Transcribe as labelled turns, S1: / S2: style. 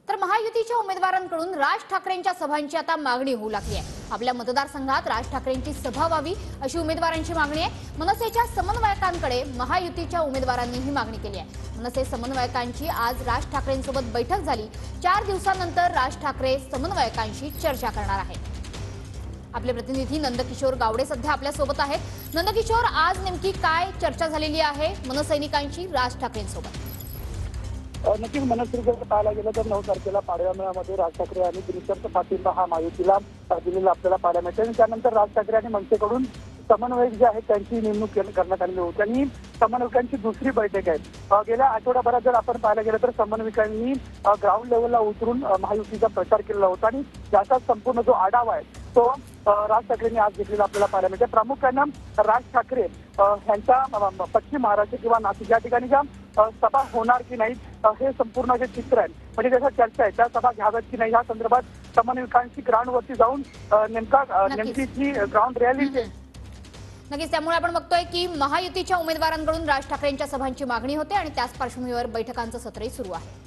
S1: तर महायुतीच्या उमेदवारांकडून राज ठाकरेंच्या सभांची आता मागणी होऊ लागली आहे। आपल्या मतदारसंघात राज ठाकरेंची सभा व्हावी अशी उमेदवारांची मागणी आहे। मनसेच्या समन्वयकांकडे महायुतीच्या उमेदवारांनी ही मागणी केली आहे। मनसे समन्वयकांची आज राज ठाकरेंसोबत बैठक झाली। 4 दिवसांनंतर राज ठाकरे समन्वयकांशी चर्चा करणार आहेत। आपले प्रतिनिधी नंदकिशोर गावडे सध्या आपल्या सोबत आहेत। नंदकिशोर, आज नेमकी काय चर्चा झालेली आहे मनसैनिकांची राज ठाकरेंसोबत?
S2: नक्कीच मनसे जर पाहायला गेलं तर 9 तारखेला पाडव्यामध्ये राज ठाकरे आणि बिनशर्त पाठिंबा हा महायुतीला दिलेला आपल्याला पाहायला मिळते। त्यानंतर राज ठाकरे आणि मनसेकडून समन्वयक जे आहेत त्यांची नेमणूक करण्यात आलेली होती आणि समन्वयकांची दुसरी बैठक आहे। गेल्या आठवड्याभरात जर आपण पाहायला गेलं तर समन्वयकांनी ग्राउंड लेवलला उतरून महायुतीचा प्रचार केलेला होता आणि याचा संपूर्ण जो आढावा आहे तो राज ठाकरेंनी आज घेतलेला आपल्याला पाहायला मिळते। प्रामुख्यानं राज ठाकरे यांच्या पश्चिम महाराष्ट्र किंवा नाशिक या ठिकाणी ज्या सभा होणार की नाही हे संपूर्ण जे चित्र आहे म्हणजे त्याचा चर्चा आहे, त्या सभा घ्याव्यात की नाही या संदर्भात समन्वयकांची ग्राउंडवरती जाऊन नेमकी जी ग्राउंड रियालिटी
S1: नक्कीच, त्यामुळे आपण बघतोय की महायुतीच्या उमेदवारांकडून राज ठाकरेंच्या सभांची मागणी होते आणि त्याच पार्श्वभूमीवर बैठकांचं सत्रही सुरू आहे।